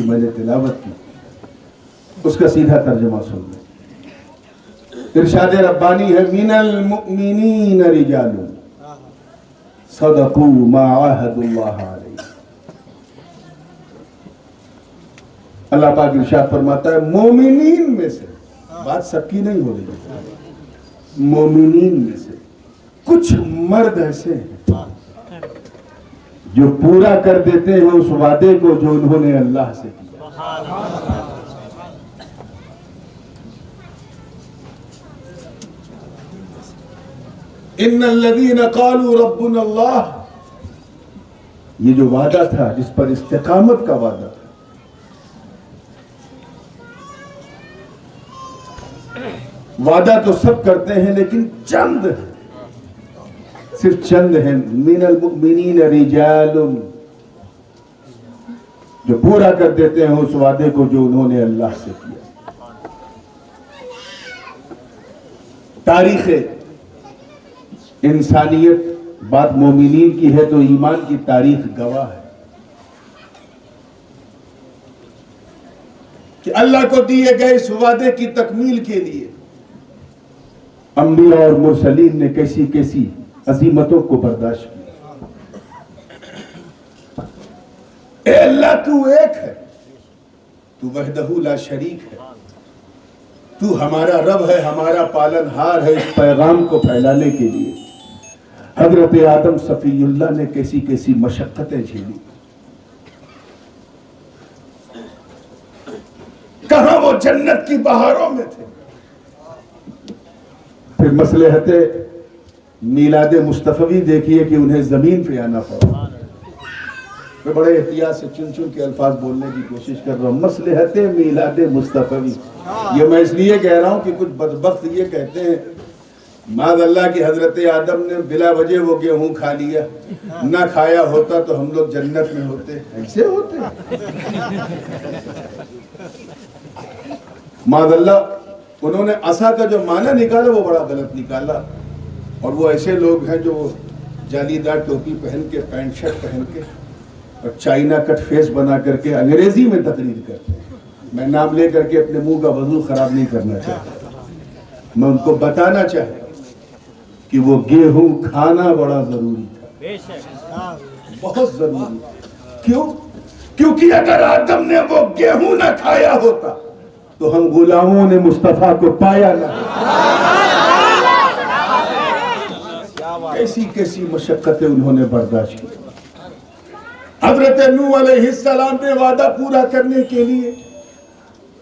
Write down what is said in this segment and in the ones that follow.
میں نے تلاوت کی، اس کا سیدھا ترجمہ سن لیں۔ ارشاد ربانی ہے من المؤمنین رجال صدقوا ما عاہدوا اللہ علیہ۔ اللہ پاک ارشاد فرماتا ہے مومنین میں سے، بات سب کی نہیں ہو رہی ہے، مومنین میں سے کچھ مرد ایسے ہیں جو پورا کر دیتے ہیں اس وعدے کو جو انہوں نے اللہ سے کیا۔ ان الذین قالوا ربنا اللہ، یہ جو وعدہ تھا جس پر استقامت کا وعدہ تھا، وعدہ تو سب کرتے ہیں لیکن چند صرف چند ہیں، من المؤمنین رجال، جو پورا کر دیتے ہیں اس وعدے کو جو انہوں نے اللہ سے کیا۔ تاریخ انسانیت بات مومنین کی ہے تو ایمان کی تاریخ گواہ ہے کہ اللہ کو دیے گئے اس وعدے کی تکمیل کے لیے انبیاء اور مرسلین نے کیسی کیسی عظیمتوں کو برداشت کیا۔ اے اللہ تو ایک ہے، تو وحدہ لا شریک ہے، تو ہمارا رب ہے، ہمارا پالن ہار ہے۔ اس پیغام کو پھیلانے کے لیے حضرت آدم صفی اللہ نے کیسی کیسی مشقتیں جھیلی، کہاں وہ جنت کی بہاروں میں تھے۔ پھر مصلحت میلاد مصطفی دیکھیے کہ انہیں زمین پہ آنا پڑا۔ میں بڑے احتیاط سے چن چن کے الفاظ بولنے کی کوشش کر رہا ہوں۔ مصلحت میلاد مصطفی، یہ میں اس لیے کہہ رہا ہوں کہ کچھ بدبخت یہ کہتے ہیں معاذ اللہ کی حضرت آدم نے بلا وجہ وہ گیہوں کھا لیا، نہ کھایا ہوتا تو ہم لوگ جنت میں ہوتے، ایسے ہوتے معاذ اللہ۔ انہوں نے عصا کا جو معنی نکالا وہ بڑا غلط نکالا، اور وہ ایسے لوگ ہیں جو جالی دار ٹوپی پہن کے، پینٹ شرٹ پہن کے اور چائنا کٹ فیس بنا کر کے انگریزی میں تقریر کرتے ہیں۔ میں نام لے کر کے اپنے منہ کا وضو خراب نہیں کرنا چاہتا، میں ان کو بتانا چاہتا کہ وہ گیہوں کھانا بڑا ضروری تھا، بہت ضروری تھا۔ کیوں؟ کیونکہ اگر آدم نے وہ گیہوں نہ کھایا ہوتا تو ہم غلاموں نے مصطفیٰ کو پایا نہ۔ کیسی کیسی مشقتیں انہوں نے برداشت کی۔ حضرت نوح علیہ السلام نے وعدہ پورا کرنے کے لیے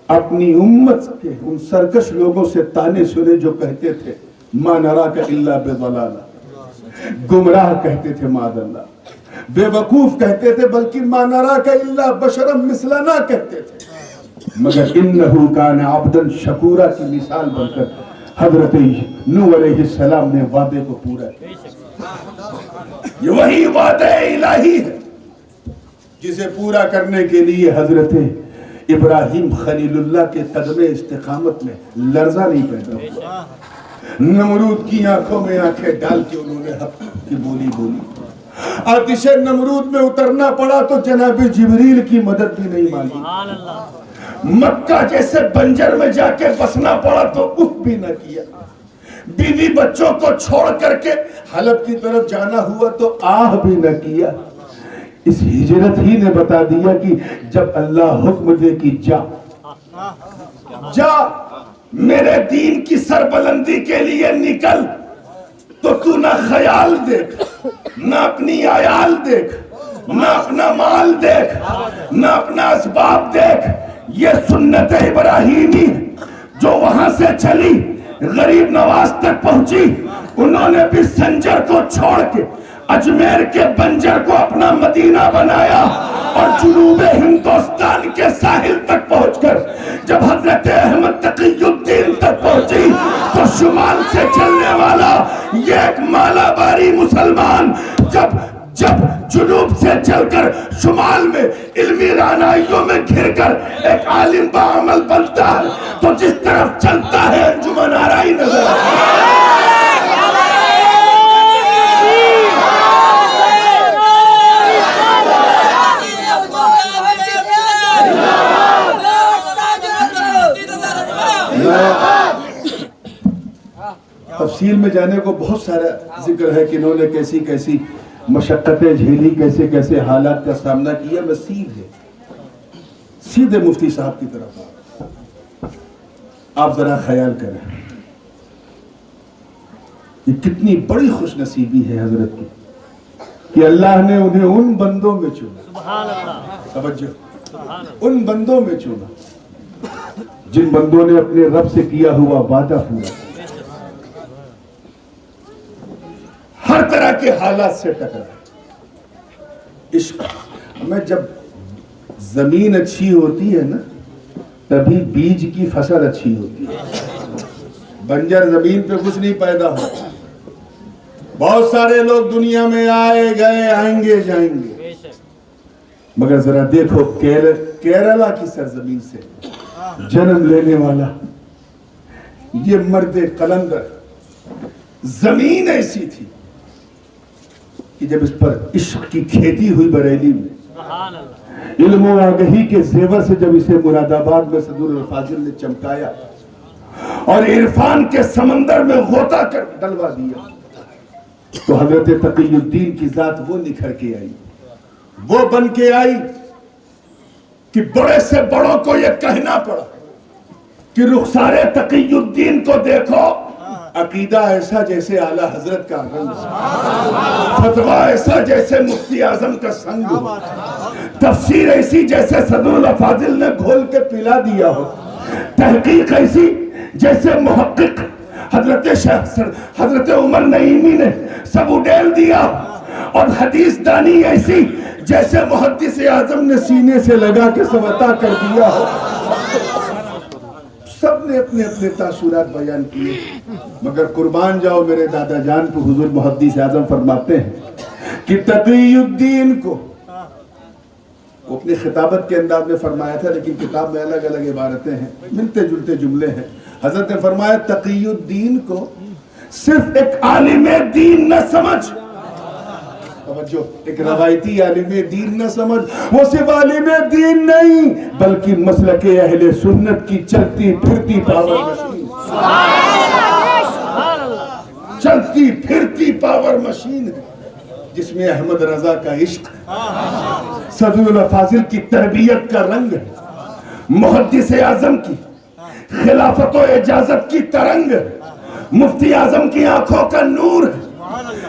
اپنی امت کے ان سرکش لوگوں سے طعنے سنے جو کہتے تھے ما نراک الا بضلالہ، گمراہ کہتے تھے معاذ اللہ، بے وقوف کہتے تھے، بلکہ ما نراک الا بشرا مثلنا کہتے تھے، مگر انہو کان عبدا شکورا کی مثال بن کر حضرت نوح علیہ السلام نے وعدے کو پورا کیا۔ یہ وہی وعدہ الہی ہے جسے پورا کرنے کے لیے حضرت ابراہیم خلیل اللہ کے قدم استقامت میں لرزہ نہیں پیدا ہوا۔ نمرود کی آنکھوں میں آنکھیں ڈال کے انہوں نے حق کی بولی بولی، آتش نمرود میں اترنا پڑا تو جناب جبریل کی مدد بھی نہیں مانگی، مکہ جیسے بنجر میں جا کے بسنا پڑا تو اف بھی نہ کیا، بیوی بچوں کو چھوڑ کر کے حلب کی طرف جانا ہوا تو آہ بھی نہ کیا۔ اس ہجرت ہی نے بتا دیا کہ جب اللہ حکم دے کہ جا میرے دین کی سربلندی کے لیے نکل، تو تو نہ خیال دیکھ، نہ اپنی عیال دیکھ، نہ اپنا مال دیکھ، نہ اپنا اسباب دیکھ، یہ سنت ابراہیمی جو وہاں سے چلی غریب نواز تک پہنچی۔ انہوں نے بھی سنجر کو چھوڑ کے اجمیر کے بنجر کو اپنا مدینہ بنایا، اور جنوب ہندوستان کے ساحل تک پہنچ کر جب حضرت احمد تقی الدین تک پہنچی تو شمال سے چلنے والا یہ ایک مالاباری مسلمان جب جنوب سے چل کر شمال میں علمی رانائیوں میں گھر کر ایک عالم باعمل بنتا ہے تو جس طرف چلتا ہے انجمن آرائی نظر آتا ہے۔ تفصیل میں جانے کو بہت سارا ذکر ہے کہ انہوں نے کیسی کیسی مشقتیں جھیلی، کیسے کیسے حالات کا سامنا کیا. میں سیدھے مفتی صاحب کی طرف آپ ذرا خیال کریں، یہ کتنی بڑی خوش نصیبی ہے حضرت کی کہ اللہ نے انہیں ان بندوں میں چنا. توجہ، ان بندوں میں چنا جن بندوں نے اپنے رب سے کیا ہوا وعدہ پورا کیا، ہر طرح کے حالات سے ٹکرا. عشق میں جب زمین اچھی ہوتی ہے نا تبھی بیج کی فصل اچھی ہوتی ہے. بنجر زمین پہ کچھ نہیں پیدا ہوتا. بہت سارے لوگ دنیا میں آئے گئے، آئیں گے جائیں گے، مگر ذرا دیکھو کیرلا کی سرزمین سے جنم لینے والا یہ مرد قلندر، زمین ایسی تھی کہ جب اس پر عشق کی کھیتی ہوئی بریلی میں، علم و آگہی کے زیور سے جب اسے مراد آباد میں صدر الفاضل نے چمکایا اور عرفان کے سمندر میں غوطہ کر ڈلوا دیا، تو حضرت تقی الدین کی ذات وہ نکھر کے آئی، وہ بن کے آئی کہ بڑے سے بڑوں کو یہ کہنا پڑا کہ رخسار تقی الدین کو دیکھو، عقیدہ ایسا جیسے اعلیٰ حضرت کا رنگ، فتویٰ ایسا جیسے مفتی اعظم کا سنگ ہو، تفسیر ایسی جیسے صدر الافاضل نے گھول کے پلا دیا ہو، تحقیق ایسی جیسے محقق حضرت عمر نعیمی نے سب اڈیل دیا، اور حدیث دانی ایسی جیسے محدث اعظم نے سینے سے لگا کے سب عطا کر دیا ہو. سب نے اپنے اپنے تاثرات بیان کیے، مگر قربان جاؤ میرے دادا جان کو حضور محدث اعظم فرماتے ہیں کہ تقی الدین کو، وہ اپنی خطابت کے انداز میں فرمایا تھا لیکن کتاب میں الگ الگ عبارتیں ہیں، ملتے جلتے جملے ہیں. حضرت نے فرمایا تقی الدین کو صرف ایک عالم دین نہ سمجھ، توجہ، ایک روایتی عالم دین نہ سمجھ، وہ صرف عالم دین نہیں بلکہ مسلک اہل سنت کی چلتی پھرتی پاور مشین، چلتی پھرتی پاور مشین ہے جس میں احمد رضا کا عشق، صدر الافاضل کی تربیت کا رنگ ہے، محدث اعظم کی خلافت و اجازت کی ترنگ، مفتی اعظم کی آنکھوں کا نور ہے،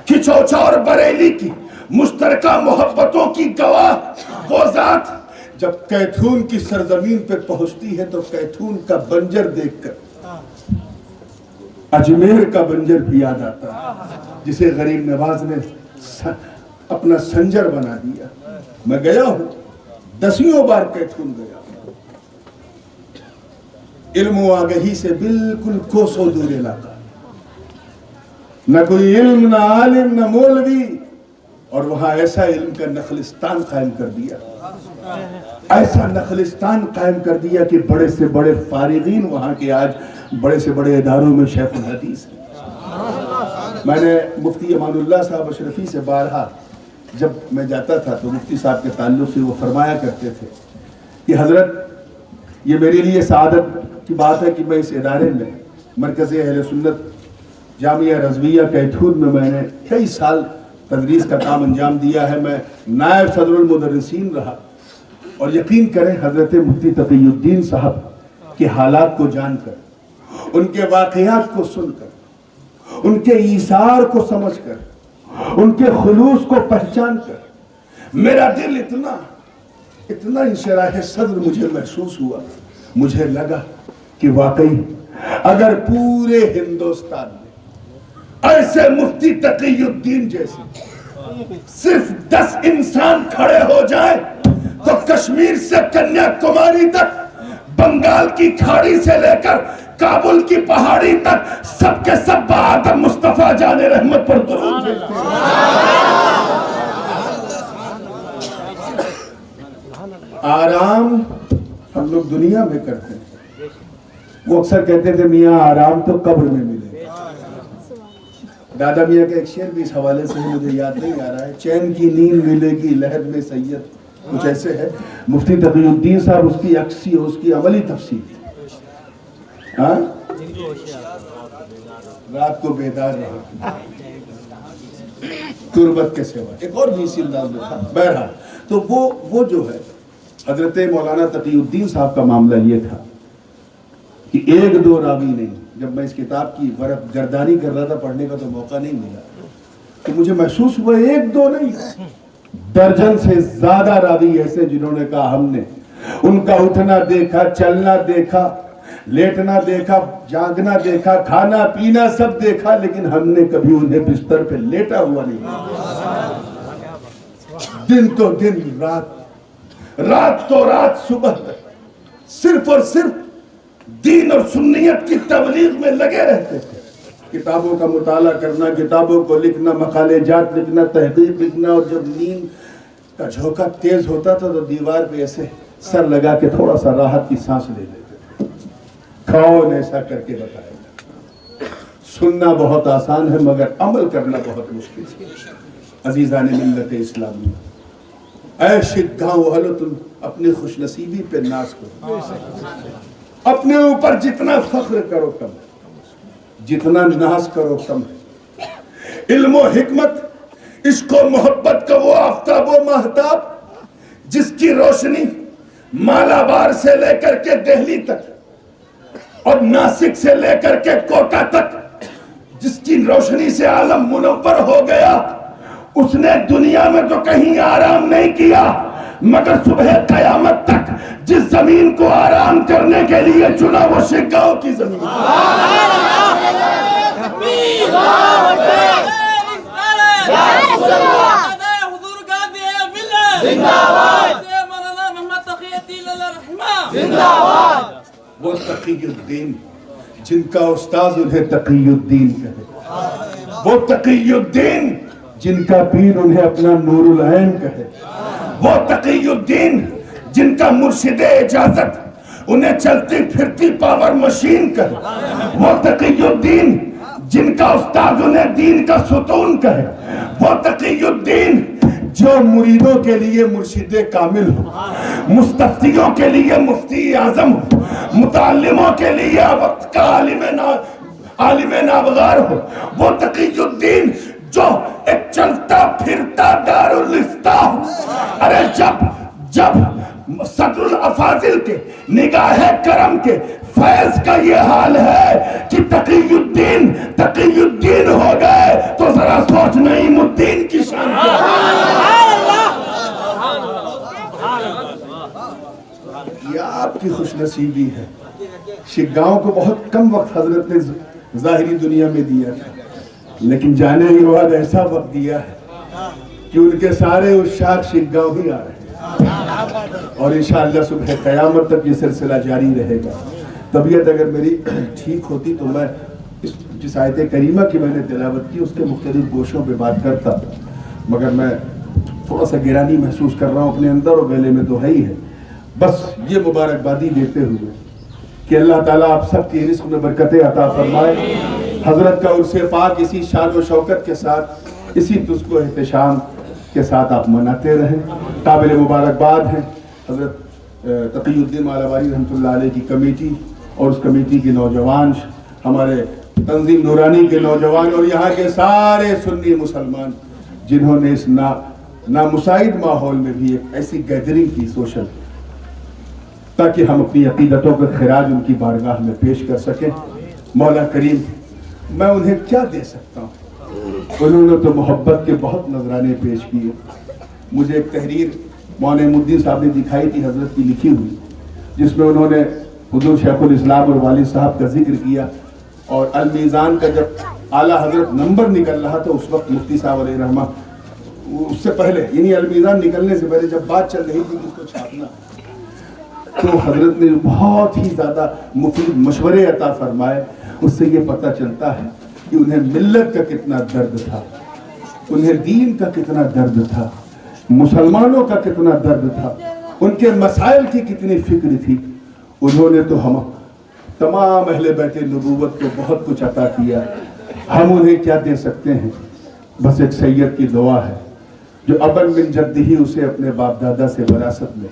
کھچوچا اور بریلی کی مشترکہ محبتوں کی گواہ وہ ذات جب کیتھون کی سرزمین پہ پہنچتی ہے تو کیتھون کا بنجر دیکھ کر اجمیر کا بنجر بھی یاد آتا ہے جسے غریب نواز نے اپنا سنجر بنا دیا. میں گیا ہوں، 10 بار کیتھون گیا، علم و آگہی سے بالکل کوسوں دور علاقہ، نہ کوئی علم، نہ عالم، نہ مولوی، اور وہاں ایسا علم کا نخلستان قائم کر دیا، ایسا نخلستان قائم کر دیا کہ بڑے سے بڑے فارغین وہاں کے آج بڑے سے بڑے اداروں میں شیخ الحدیث ہیں. میں نے مفتی امان اللہ صاحب اشرفی سے بارہا جب میں جاتا تھا تو مفتی صاحب کے تعلق سے وہ فرمایا کرتے تھے کہ حضرت یہ میرے لیے سعادت کی بات ہے کہ میں اس ادارے میں مرکز اہل سنت جامعہ رضویہ کیتھون میں نے کئی سال تدریس کا کام انجام دیا ہے. میں نائب صدر المدرسین رہا، اور یقین کریں حضرت مفتی تقی الدین صاحب کے حالات کو جان کر، ان کے واقعات کو سن کر، ان کے ایثار کو سمجھ کر، ان کے خلوص کو پہچان کر میرا دل اتنا انشراح صدر مجھے محسوس ہوا. مجھے لگا کہ واقعی اگر پورے ہندوستان میں ایسے مفتی تقی الدین جیسے صرف 10 انسان کھڑے ہو جائیں تو کشمیر سے کنیا کماری تک، بنگال کی کھاڑی سے لے کر کابل کی پہاڑی تک سب کے سب بآدم مصطفیٰ جان رحمت پر درود بھیجتے ہیں. آرام ہم لوگ دنیا میں کرتے ہیں، وہ اکثر کہتے تھے میاں آرام تو قبر میں ملے. دادا میاں کا ایک شعر بھی اس حوالے سے مجھے یاد نہیں آ رہا ہے، چین کی نیند ملے گی لحد میں سید، کچھ ایسے ہے. مفتی تقی الدین صاحب اس کی عکسی اور اس کی عملی تفسیر. ہاں رات کو بیدار رہا تربت کے سوا، ایک اور بھی اسی انداز میں تھا. بہرحال تو وہ جو ہے حضرت مولانا تقی الدین صاحب کا معاملہ یہ تھا کہ ایک دو راوی نہیں. جب میں اس کتاب کی ورق گردانی کر رہا تھا، پڑھنے کا تو موقع نہیں ملا، تو مجھے محسوس ہوا ایک دو نہیں، درجن سے زیادہ راوی ایسے جنہوں نے کہا ہم نے ان کا اٹھنا دیکھا، چلنا دیکھا، لیٹنا دیکھا، جاگنا دیکھا، کھانا پینا سب دیکھا، لیکن ہم نے کبھی انہیں بستر پہ لیٹا ہوا نہیں. دن تو دن، رات تو رات، صبح تک صرف اور صرف دین اور سنیت کی تبلیغ میں لگے رہتے تھے. کتابوں کا مطالعہ کرنا، کتابوں کو لکھنا، مقالے جات لکھنا، تحقیق لکھنا، اور جب نیند کا جھونکا تیز ہوتا تھا تو دیوار پہ ایسے سر لگا کے تھوڑا سا راحت کی سانس لے لیتے تھے. کون ایسا کر کے بتائے گا؟ سننا بہت آسان ہے مگر عمل کرنا بہت مشکل ہے. عزیزان ملت اسلامی، اے شدگاؤں والو، تم اپنی خوش نصیبی پہ ناز کرو. اپنے اوپر جتنا فخر کرو کم ہے، جتنا ناز کرو کم ہے. علم و حکمت، عشق و محبت کا وہ آفتاب و مہتاب جس کی روشنی مالابار سے لے کر کے دہلی تک اور ناسک سے لے کر کے کوٹا تک جس کی روشنی سے عالم منور ہو گیا، اس نے دنیا میں تو کہیں آرام نہیں کیا، مگر صبح قیامت تک جس زمین کو آرام کرنے کے لیے چنا وہ شگاؤں کی زمین. وہ تقی الدین جن کا استاذ انہیں تقی الدین کہے، وہ تقی الدین جن کا پیر انہیں اپنا نور العین کہے، وہ تقی الدین جن کا مرشد اجازت انہیں چلتی پھرتی پاور مشین کہے، وہ تقی الدین جن کا استاد انہیں دین کا ستون کہے، وہ تقی الدین جو مریدوں کے لیے مرشد کامل ہو، مستفتیوں کے لیے مفتی اعظم ہو، متعلموں کے لیے وقت کا عالم نابغار ہو، وہ تقی الدین جو ایک چلتا پھرتا دارالافتاء ہو. ارے جب صدر الافاضل کے نگاہ کرم کے فیض کا یہ حال ہے کہ تقی الدین ہو گئے تو ذرا سوچ نعیم الدین کی شان یہ آپ کی خوش نصیبی ہے. شگاؤں کو بہت کم وقت حضرت نے ظاہری دنیا میں دیا تھا، لیکن جانے کے بعد ایسا وقت دیا ہے کہ ان کے سارے عشاق شگاؤں ہی آ رہے ہیں، اور انشاءاللہ صبح قیامت تک یہ سلسلہ جاری رہے گا. طبیعت اگر میری ٹھیک ہوتی تو میں جس آیت کریمہ کی میں نے تلاوت کی اس کے مختلف گوشوں پہ بات کرتا، مگر میں تھوڑا سا گرانی محسوس کر رہا ہوں اپنے اندر، اور گلے میں تو ہے ہی ہے. بس یہ مبارکبادی دیتے ہوئے کہ اللہ تعالیٰ آپ سب کی رزق میں برکتیں عطا فرمائے. حضرت کا عرص پاک اسی شان و شوکت کے ساتھ، اسی تزک و احتشام کے ساتھ آپ مناتے رہیں. قابل مبارکباد ہیں حضرت تقی الدین مالاباری رحمۃ اللہ علیہ کی کمیٹی اور اس کمیٹی کے نوجوان، ہمارے تنظیم نورانی کے نوجوان، اور یہاں کے سارے سنی مسلمان جنہوں نے اس نامساعد ماحول میں بھی ایک ایسی گیدرنگ کی سوشل، تاکہ ہم اپنی عقیدتوں کا خراج ان کی بارگاہ میں پیش کر سکیں. مولا کریم، میں انہیں کیا دے سکتا ہوں؟ انہوں نے تو محبت کے بہت نذرانے پیش کیے. مجھے ایک تحریر مولانا نعیم الدین صاحب نے دکھائی تھی حضرت کی لکھی ہوئی، جس میں انہوں نے حضور شیخ الاسلام اور والد صاحب کا ذکر کیا، اور المیزان کا جب اعلیٰ حضرت نمبر نکل رہا تھا اس وقت مفتی صاحب علیہ رحمہ، اس سے پہلے یعنی المیزان نکلنے سے پہلے جب بات چل رہی تھی کہ اس کو چھاپنا، تو حضرت نے بہت ہی زیادہ مفید مشورے عطا فرمائے. اس سے یہ پتہ چلتا ہے کہ انہیں ملت کا کتنا درد تھا، انہیں دین کا کتنا درد تھا، مسلمانوں کا کتنا درد تھا، ان کے مسائل کی کتنی فکر تھی. انہوں نے تو ہم تمام اہل بیت نبوت کو بہت کچھ عطا کیا. ہم انہیں کیا دے سکتے ہیں؟ بس ایک سید کی دعا ہے جو ابن من جد ہی اسے اپنے باپ دادا سے وراثت میں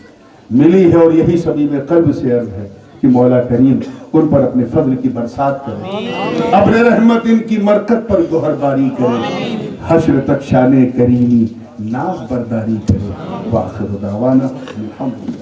ملی ہے، اور یہی سبھی میں قلب سے عرض ہے کہ مولا کریم ان پر اپنے فضل کی برسات کرے، اپنے رحمت ان کی مرکت پر گوہر باری کرے، حشر تک شان کریمی ناز برداری کرے۔ وآخر دعوانا الحمدللہ۔